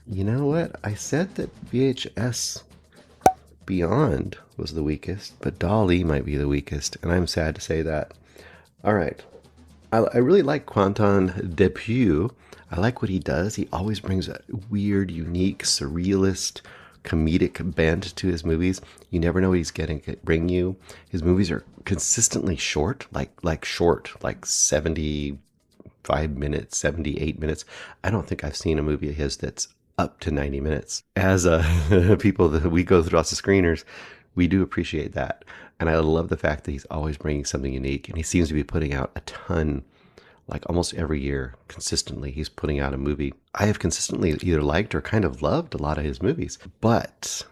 You know what? I said that VHS Beyond was the weakest, but Dali might be the weakest, and I'm sad to say that. All right. I really like Quentin Dupieux. I like what he does. He always brings a weird, unique, surrealist, comedic bent to his movies. You never know what he's getting to bring you. His movies are consistently short, like 75 minutes, 78 minutes. I don't think I've seen a movie of his that's up to 90 minutes. As people that we go through lots of screeners, we do appreciate that. And I love the fact that he's always bringing something unique. And he seems to be putting out a ton, like almost every year, consistently. He's putting out a movie. I have consistently either liked or kind of loved a lot of his movies. But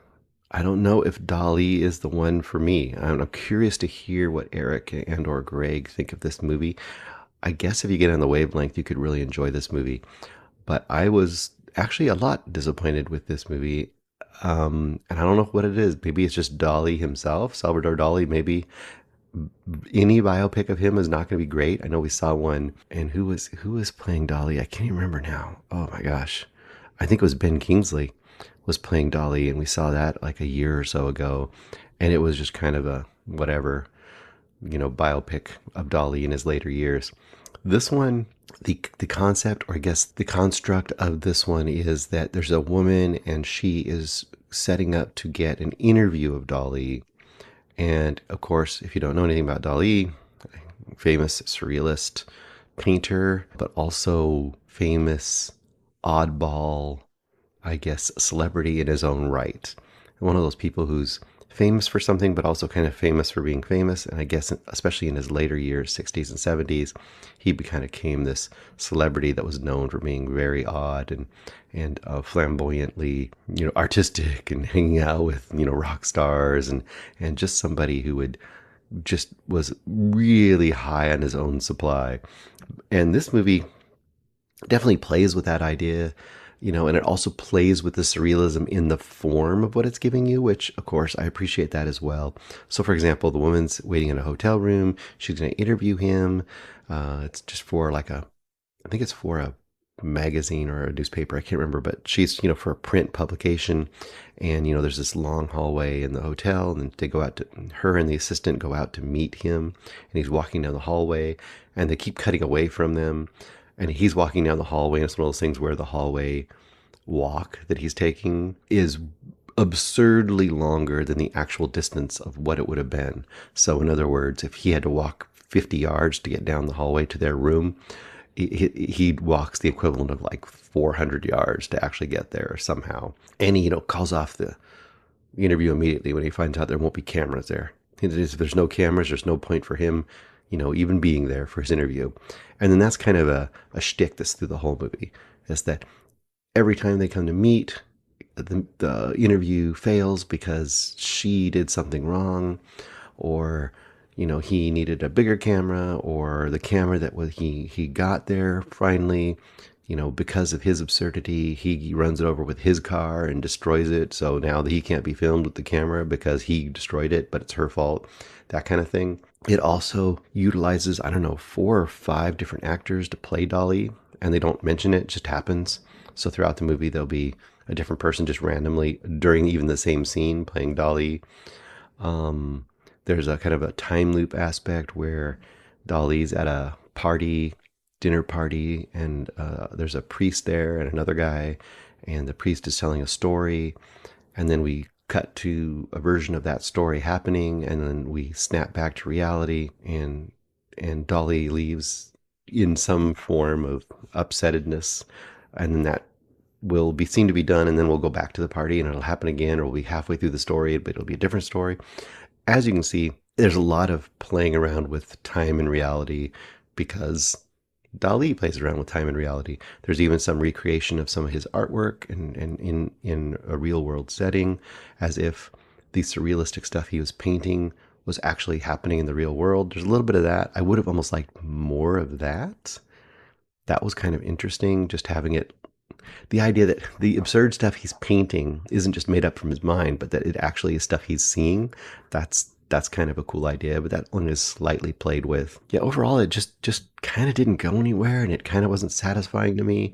I don't know if Dali is the one for me. I'm curious to hear what Eric and or Greg think of this movie. I guess if you get on the wavelength, you could really enjoy this movie. But I was actually a lot disappointed with this movie. And I don't know what it is. Maybe it's just Dali himself, Salvador Dali. Maybe any biopic of him is not going to be great. I know we saw one, and who was playing Dali? I can't even remember now. Oh my gosh, I think it was Ben Kingsley was playing Dali, and we saw that like a year or so ago, and it was just kind of a whatever, biopic of Dali in his later years. This one, the concept, or I guess the construct of this one is that there's a woman and she is setting up to get an interview of Dali. And of course, if you don't know anything about Dali, famous surrealist painter, but also famous oddball, I guess, celebrity in his own right. One of those people who's famous for something, but also kind of famous for being famous. And I guess, especially in his later years, 60s and 70s, he kind of became this celebrity that was known for being very odd and flamboyantly, artistic and hanging out with, rock stars and just somebody who was really high on his own supply. And this movie definitely plays with that idea, and it also plays with the surrealism in the form of what it's giving you, which, of course, I appreciate that as well. So, for example, the woman's waiting in a hotel room. She's going to interview him. It's just for I think it's for a magazine or a newspaper. I can't remember, but she's, for a print publication. And, there's this long hallway in the hotel, and they go out her and the assistant go out to meet him. And he's walking down the hallway, and they keep cutting away from them. And he's walking down the hallway, and it's one of those things where the hallway walk that he's taking is absurdly longer than the actual distance of what it would have been. So in other words, if he had to walk 50 yards to get down the hallway to their room, he walks the equivalent of like 400 yards to actually get there somehow. And he, calls off the interview immediately when he finds out there won't be cameras there. If there's no cameras, there's no point for him even being there for his interview. And then that's kind of a shtick that's through the whole movie, is that every time they come to meet, the interview fails because she did something wrong, or, he needed a bigger camera, or the camera that he got there finally, because of his absurdity, he runs it over with his car and destroys it. So now he can't be filmed with the camera because he destroyed it, but it's her fault, that kind of thing. It also utilizes, 4 or 5 different actors to play Dali, and they don't mention it, it just happens. So throughout the movie, there'll be a different person just randomly during even the same scene playing Dali. There's a kind of a time loop aspect where Dali's at a dinner party, and there's a priest there and another guy, and the priest is telling a story, and then we cut to a version of that story happening, and then we snap back to reality, and Dali leaves in some form of upsettedness, and then that will be seen to be done, and then we'll go back to the party, and it'll happen again, or we'll be halfway through the story, but it'll be a different story. As you can see, there's a lot of playing around with time and reality because Dali plays around with time and reality. There's even some recreation of some of his artwork and in a real world setting, as if the surrealistic stuff he was painting was actually happening in the real world. There's a little bit of that. I would have almost liked more of that. That was kind of interesting, just having it. The idea that the absurd stuff he's painting isn't just made up from his mind, but that it actually is stuff he's seeing. That's kind of a cool idea, but that one is slightly played with. Yeah, overall, it just kind of didn't go anywhere, and it kind of wasn't satisfying to me.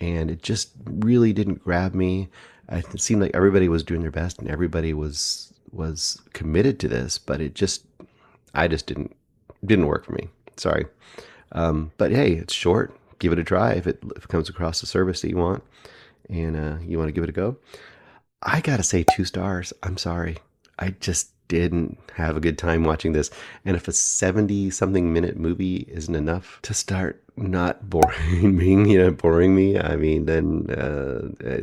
and it just really didn't grab me. It seemed like everybody was doing their best and everybody was committed to this, but I just didn't work for me. Sorry. But hey, it's short. Give it a try if it comes across the service that you want and you want to give it a go. I gotta say 2 stars. I'm sorry. I just didn't have a good time watching this. And if a 70 something minute movie isn't enough to start not boring me, I mean, then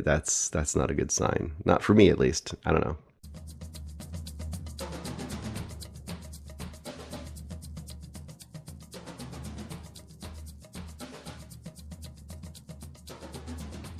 that's not a good sign. Not for me, at least. I don't know.